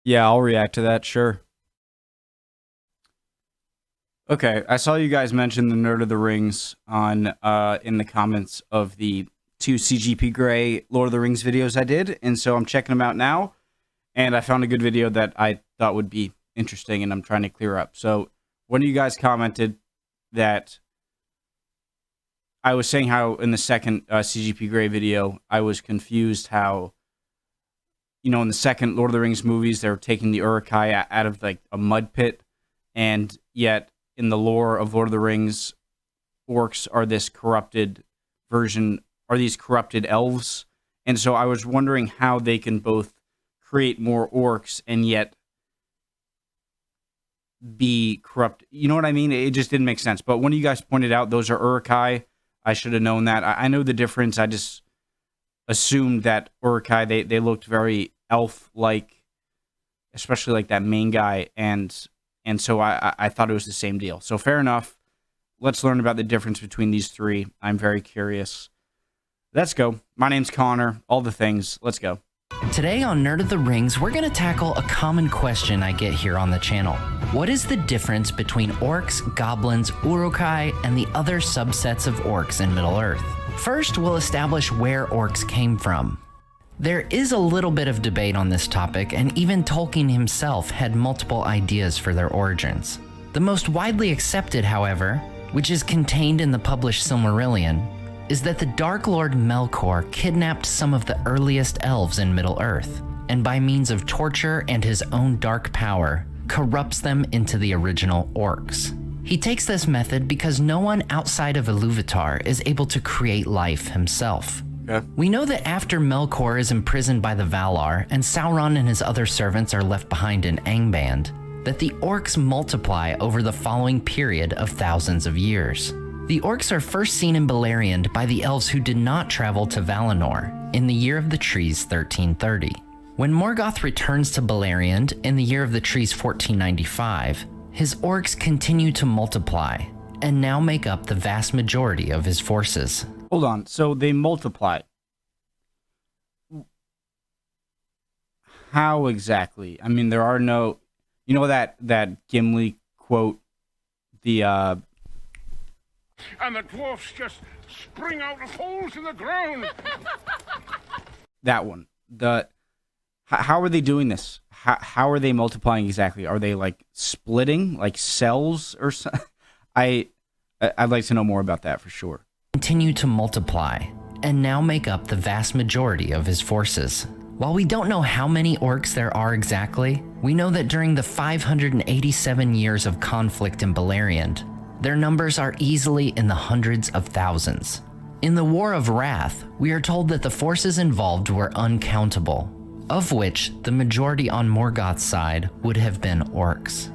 Yeah, I'll react to that, sure. Okay, I saw you guys mention the Nerd of the Rings on in the comments of the two CGP Grey Lord of the Rings videos I did, and so I'm checking them out now, and I found a good video that I thought would be interesting, and I'm trying to clear up. So one of you guys commented that I was saying how in the second CGP Grey video, I was confused how, in the second Lord of the Rings movies, they were taking the Uruk-hai out of like a mud pit, and yet in the lore of Lord of the Rings, orcs are this corrupted version, are these corrupted elves. And so I was wondering how they can both create more orcs and yet be corrupt. You know what I mean? It just didn't make sense. But one of you guys pointed out those are Uruk-hai. I should have known that. I know the difference. I just assumed that Uruk-hai, they looked very elf-like, especially like that main guy, and so I thought it was the same deal. So fair enough. Let's learn about the difference between these three. I'm very curious. Let's go. My name's Connor. All the things. Let's go. Today on Nerd of the Rings, we're going to tackle a common question I get here on the channel. What is the difference between orcs, goblins, Uruk-hai, and the other subsets of orcs in Middle-earth? First, we'll establish where orcs came from. There is a little bit of debate on this topic, and even Tolkien himself had multiple ideas for their origins. The most widely accepted, however, which is contained in the published Silmarillion, is that the Dark Lord Melkor kidnapped some of the earliest elves in Middle-earth, and by means of torture and his own dark power, corrupts them into the original orcs. He takes this method because no one outside of Iluvatar is able to create life himself. Okay. We know that after Melkor is imprisoned by the Valar and Sauron and his other servants are left behind in Angband, that the orcs multiply over the following period of thousands of years. The orcs are first seen in Beleriand by the elves who did not travel to Valinor in the Year of the Trees 1330. When Morgoth returns to Beleriand in the Year of the Trees 1495, his orcs continue to multiply and now make up the vast majority of his forces. Hold on. So they multiply. How exactly? I mean, there are no... You know that Gimli quote? And the dwarfs just spring out of holes in the ground. That one. How are they doing this? How are they multiplying exactly? Are they like splitting, like cells or something? I'd like to know more about that for sure. Continue to multiply and now make up the vast majority of his forces. While we don't know how many orcs there are exactly, we know that during the 587 years of conflict in Beleriand, their numbers are easily in the hundreds of thousands. In the War of Wrath, we are told that the forces involved were uncountable, of which the majority on Morgoth's side would have been orcs.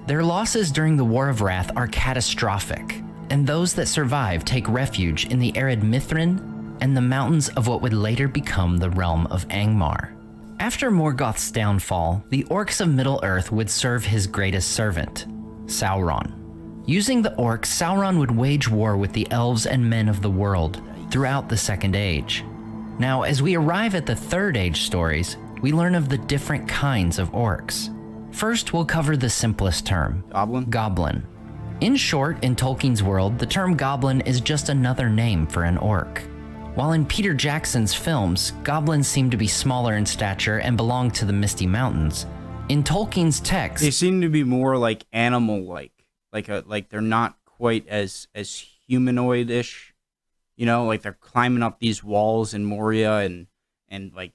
Their losses during the War of Wrath are catastrophic, and those that survive take refuge in the arid Mithrin and the mountains of what would later become the realm of Angmar. After Morgoth's downfall, the orcs of Middle-earth would serve his greatest servant, Sauron. Using the orcs, Sauron would wage war with the elves and men of the world throughout the Second Age. Now, as we arrive at the Third Age stories, we learn of the different kinds of orcs. First, we'll cover the simplest term, Goblin. In short, in Tolkien's world, the term goblin is just another name for an orc. While in Peter Jackson's films, goblins seem to be smaller in stature and belong to the Misty Mountains, in Tolkien's text, they seem to be more like animal-like, like they're not quite as humanoid-ish, like they're climbing up these walls in Moria and like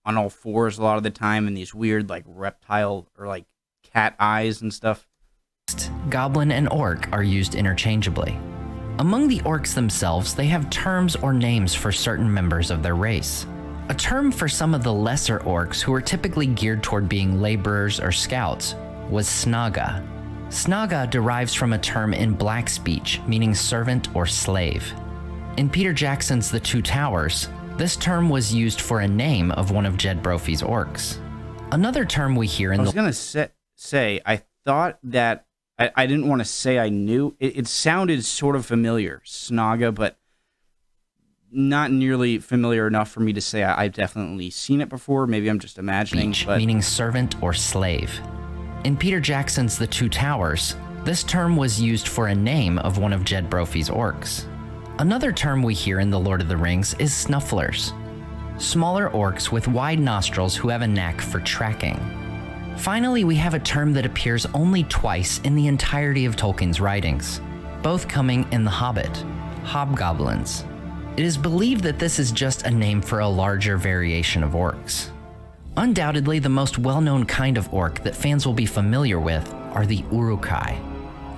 on all fours a lot of the time, and these weird like reptile or like cat eyes and stuff. Goblin and orc are used interchangeably. Among the orcs themselves, they have terms or names for certain members of their race. A term for some of the lesser orcs who are typically geared toward being laborers or scouts was snaga. Snaga derives from a term in Black speech meaning servant or slave. In Peter Jackson's The Two Towers, this term was used for a name of one of Jed Brophy's orcs. Another term we hear in I was going to say, I thought that I didn't want to say I knew. It sounded sort of familiar, Snaga, but not nearly familiar enough for me to say I've definitely seen it before. Maybe I'm just imagining. But Meaning servant or slave. In Peter Jackson's The Two Towers, this term was used for a name of one of Jed Brophy's orcs. Another term we hear in The Lord of the Rings is snufflers. Smaller orcs with wide nostrils who have a knack for tracking. Finally, we have a term that appears only twice in the entirety of Tolkien's writings, both coming in The Hobbit, hobgoblins. It is believed that this is just a name for a larger variation of orcs. Undoubtedly, the most well-known kind of orc that fans will be familiar with are the Uruk-hai.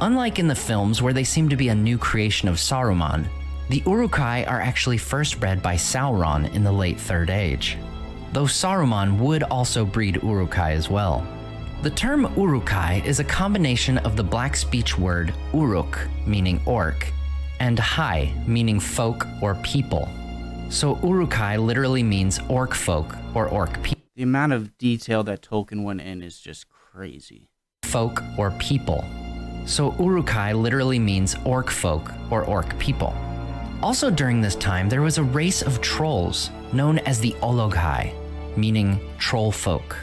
Unlike in the films where they seem to be a new creation of Saruman, the Uruk-hai are actually first bred by Sauron in the late Third Age, though Saruman would also breed Uruk-hai as well. The term Uruk-hai is a combination of the black speech word Uruk, meaning orc, and hai, meaning folk or people. So Uruk-hai literally means orc folk or orc people. the amount of detail that Tolkien went in is just crazy. Folk or people. So Uruk-hai literally means orc folk or orc people. Also during this time, there was a race of trolls known as the Uruk-hai, meaning troll folk.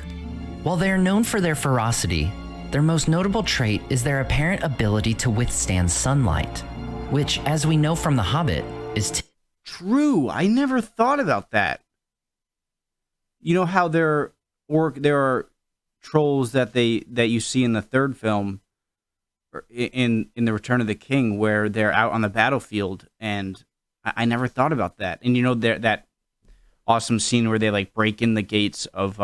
While they are known for their ferocity, their most notable trait is their apparent ability to withstand sunlight, which, as we know from The Hobbit, is True, I never thought about that. You know how there are trolls that you see in the third film, or in the Return of the King, where they're out on the battlefield, and I never thought about that. And you know that awesome scene where they like break in the gates of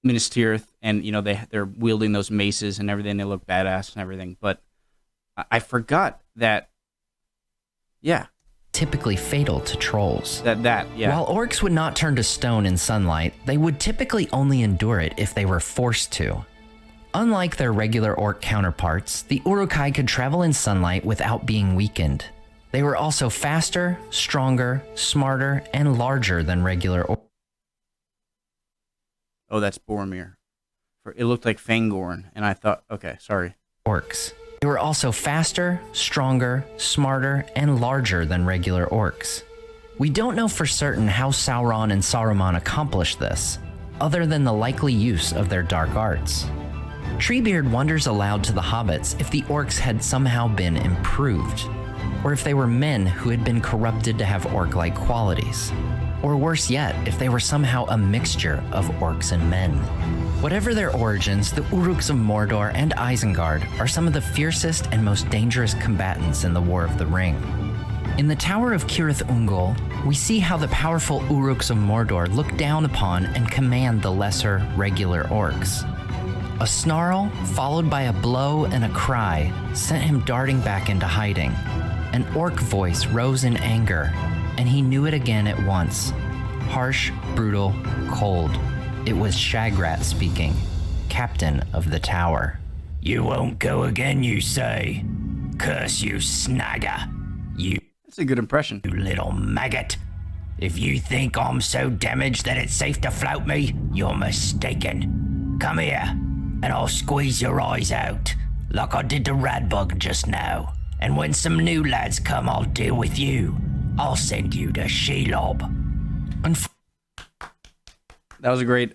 Minas Tirith, and you know they're wielding those maces and everything. They look badass and everything, but I forgot that. Yeah. typically fatal to trolls. That yeah. While orcs would not turn to stone in sunlight, they would typically only endure it if they were forced to. Unlike their regular orc counterparts, the Uruk-hai could travel in sunlight without being weakened. They were also faster, stronger, smarter, and larger than regular orcs. Oh, that's Boromir. It looked like Fangorn, and I thought, okay, sorry. They were also faster, stronger, smarter, and larger than regular orcs. We don't know for certain how Sauron and Saruman accomplished this, other than the likely use of their dark arts. Treebeard wonders aloud to the hobbits if the orcs had somehow been improved, or if they were men who had been corrupted to have orc-like qualities, or worse yet, if they were somehow a mixture of orcs and men. Whatever their origins, the Uruks of Mordor and Isengard are some of the fiercest and most dangerous combatants in the War of the Ring. In the Tower of Cirith Ungol, we see how the powerful Uruks of Mordor look down upon and command the lesser, regular orcs. A snarl, followed by a blow and a cry, sent him darting back into hiding. An orc voice rose in anger, and he knew it again at once. Harsh, brutal, cold. It was Shagrat speaking, captain of the tower. You won't go again, you say? Curse you, snagger. You That's a good impression. little maggot. If you think I'm so damaged that it's safe to flout me, you're mistaken. Come here, and I'll squeeze your eyes out, like I did to Radbug just now. And when some new lads come, I'll deal with you. I'll send you to Shelob. That was a great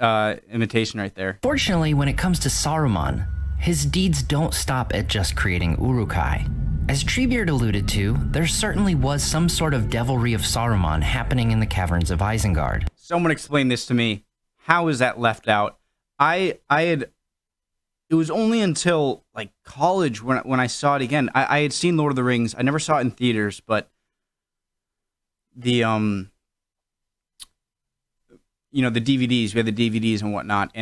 imitation right there. Fortunately, when it comes to Saruman, his deeds don't stop at just creating Uruk-hai. As Treebeard alluded to, there certainly was some sort of devilry of Saruman happening in the caverns of Isengard. Someone explain this to me. How is that left out? It was only until like college when I saw it again. I had seen Lord of the Rings. I never saw it in theaters, but the the DVDs, we had the DVDs and whatnot,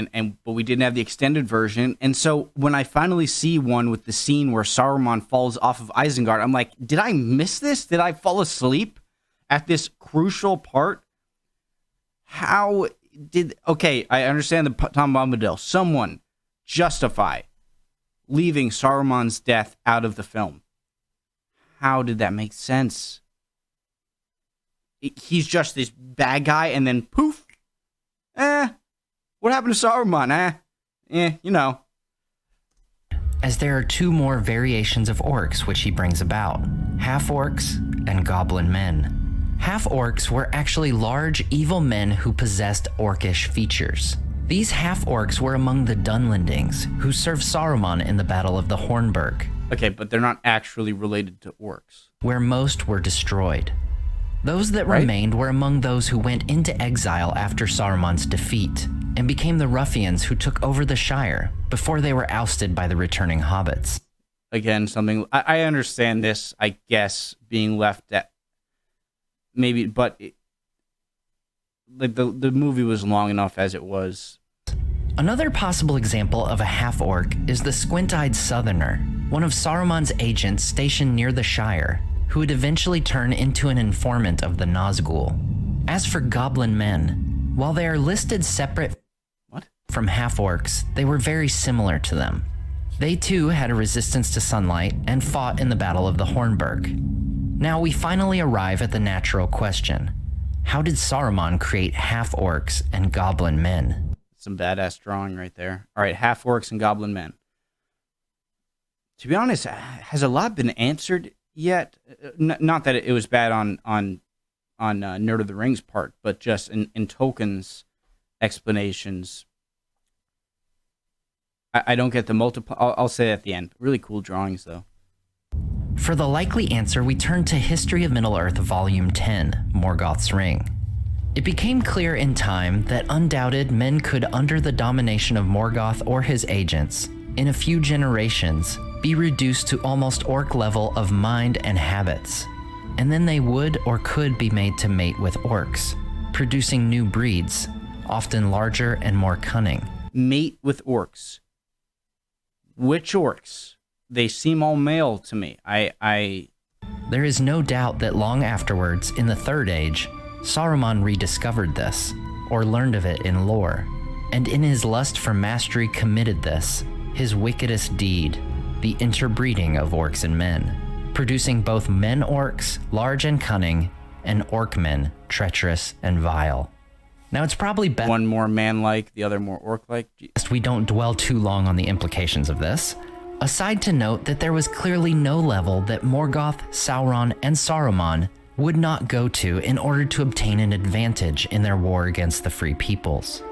but we didn't have the extended version. And so when I finally see one with the scene where Saruman falls off of Isengard, I'm like, did I miss this? Did I fall asleep at this crucial part? Okay, I understand the Tom Bombadil. Someone justify leaving Saruman's death out of the film. How did that make sense? He's just this bad guy, and then poof. What happened to Saruman? as there are two more variations of orcs which he brings about: half-orcs and goblin men. Half-orcs were actually large, evil men who possessed orcish features. These half-orcs were among the Dunlendings, who served Saruman in the Battle of the Hornburg. Okay, but they're not actually related to orcs. Where most were destroyed. Those that remained were among those who went into exile after Saruman's defeat, and became the ruffians who took over the Shire before they were ousted by the returning hobbits. Again, something I understand this, I guess, being left at maybe, but like the movie was long enough as it was. Another possible example of a half-orc is the squint-eyed Southerner, one of Saruman's agents stationed near the Shire, who would eventually turn into an informant of the Nazgul. As for goblin men, while they are listed separate from half-orcs, they were very similar to them. They too had a resistance to sunlight and fought in the Battle of the Hornburg. Now we finally arrive at the natural question: how did Saruman create half-orcs and goblin men? Some badass drawing right there. All right, half-orcs and goblin men. To be honest, has a lot been answered yet? Not that it was bad on Nerd of the Rings part, but just in Tolkien's explanations. I don't get the multiple. I'll say at the end. Really cool drawings, though. For the likely answer, we turn to History of Middle-earth Volume 10, Morgoth's Ring. It became clear in time that undoubted men could, under the domination of Morgoth or his agents, in a few generations, be reduced to almost orc level of mind and habits, and then they would or could be made to mate with orcs, producing new breeds, often larger and more cunning. Mate with orcs. Which orcs? They seem all male to me. There is no doubt that long afterwards, in the Third Age, Saruman rediscovered this, or learned of it in lore, and in his lust for mastery committed this, his wickedest deed, the interbreeding of orcs and men, producing both men orcs, large and cunning, and orc men, treacherous and vile. Now it's probably best one more man-like, the other more orc-like. we don't dwell too long on the implications of this, aside to note that there was clearly no level that Morgoth, Sauron, and Saruman would not go to in order to obtain an advantage in their war against the Free Peoples.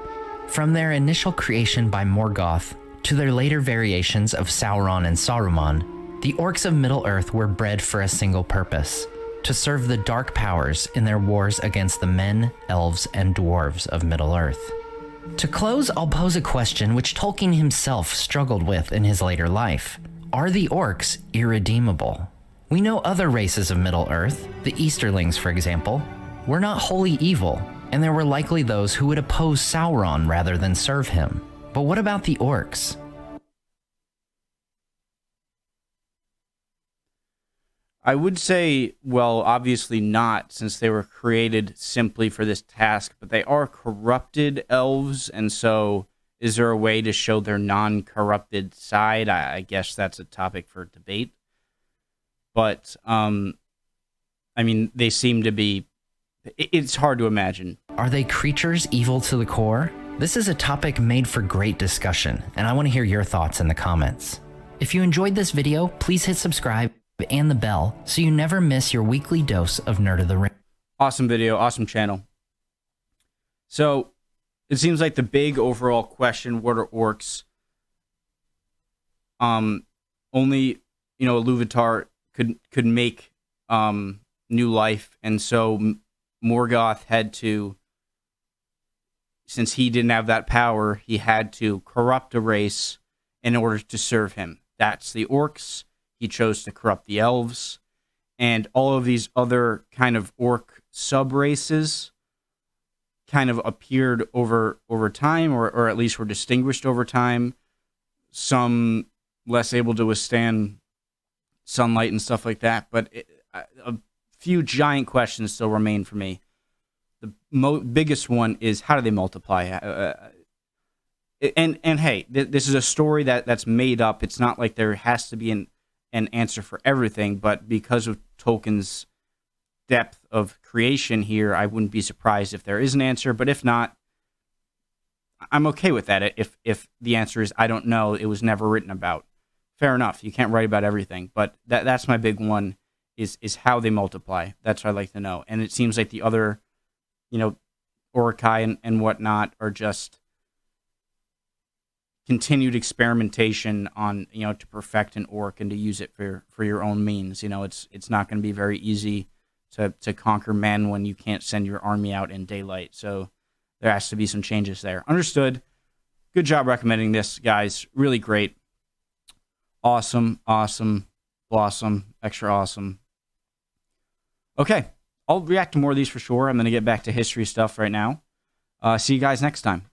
From their initial creation by Morgoth to their later variations of Sauron and Saruman, the orcs of Middle-earth were bred for a single purpose: to serve the dark powers in their wars against the men, elves, and dwarves of Middle-earth. To close, I'll pose a question which Tolkien himself struggled with in his later life. Are the orcs irredeemable? We know other races of Middle-earth, the Easterlings for example, were not wholly evil, and there were likely those who would oppose Sauron rather than serve him. But what about the orcs? I would say, well, obviously not, since they were created simply for this task, but they are corrupted elves, and so is there a way to show their non-corrupted side? I guess that's a topic for debate. But, I mean, they seem to be... It's hard to imagine. Are they creatures evil to the core? This is a topic made for great discussion, and I want to hear your thoughts in the comments. If you enjoyed this video, please hit subscribe and the bell so you never miss your weekly dose of Nerd of the Ring. Awesome video, awesome channel. So, it seems like the big overall question, what are orcs? Only, Iluvatar could make new life, and so Morgoth had to, since he didn't have that power, he had to corrupt a race in order to serve him. That's the orcs. He chose to corrupt the elves, and all of these other kind of orc sub-races kind of appeared over time, or at least were distinguished over time. Some less able to withstand sunlight and stuff like that, but a few giant questions still remain for me. The biggest one is, how do they multiply? And hey, this is a story that's made up. It's not like there has to be an answer for everything, but because of Tolkien's depth of creation here, I wouldn't be surprised if there is an answer, but if not, I'm okay with that. If the answer is, I don't know, it was never written about. fair enough. You can't write about everything, but that's my big one is how they multiply. That's what I'd like to know. And it seems like the other, Uruk-hai and whatnot are just continued experimentation on, to perfect an orc and to use it for your own means. It's not going to be very easy to conquer men when you can't send your army out in daylight. So there has to be some changes there. Understood. Good job recommending this, guys. Really great. Awesome, blossom, extra awesome. Okay, I'll react to more of these for sure. I'm going to get back to history stuff right now. See you guys next time.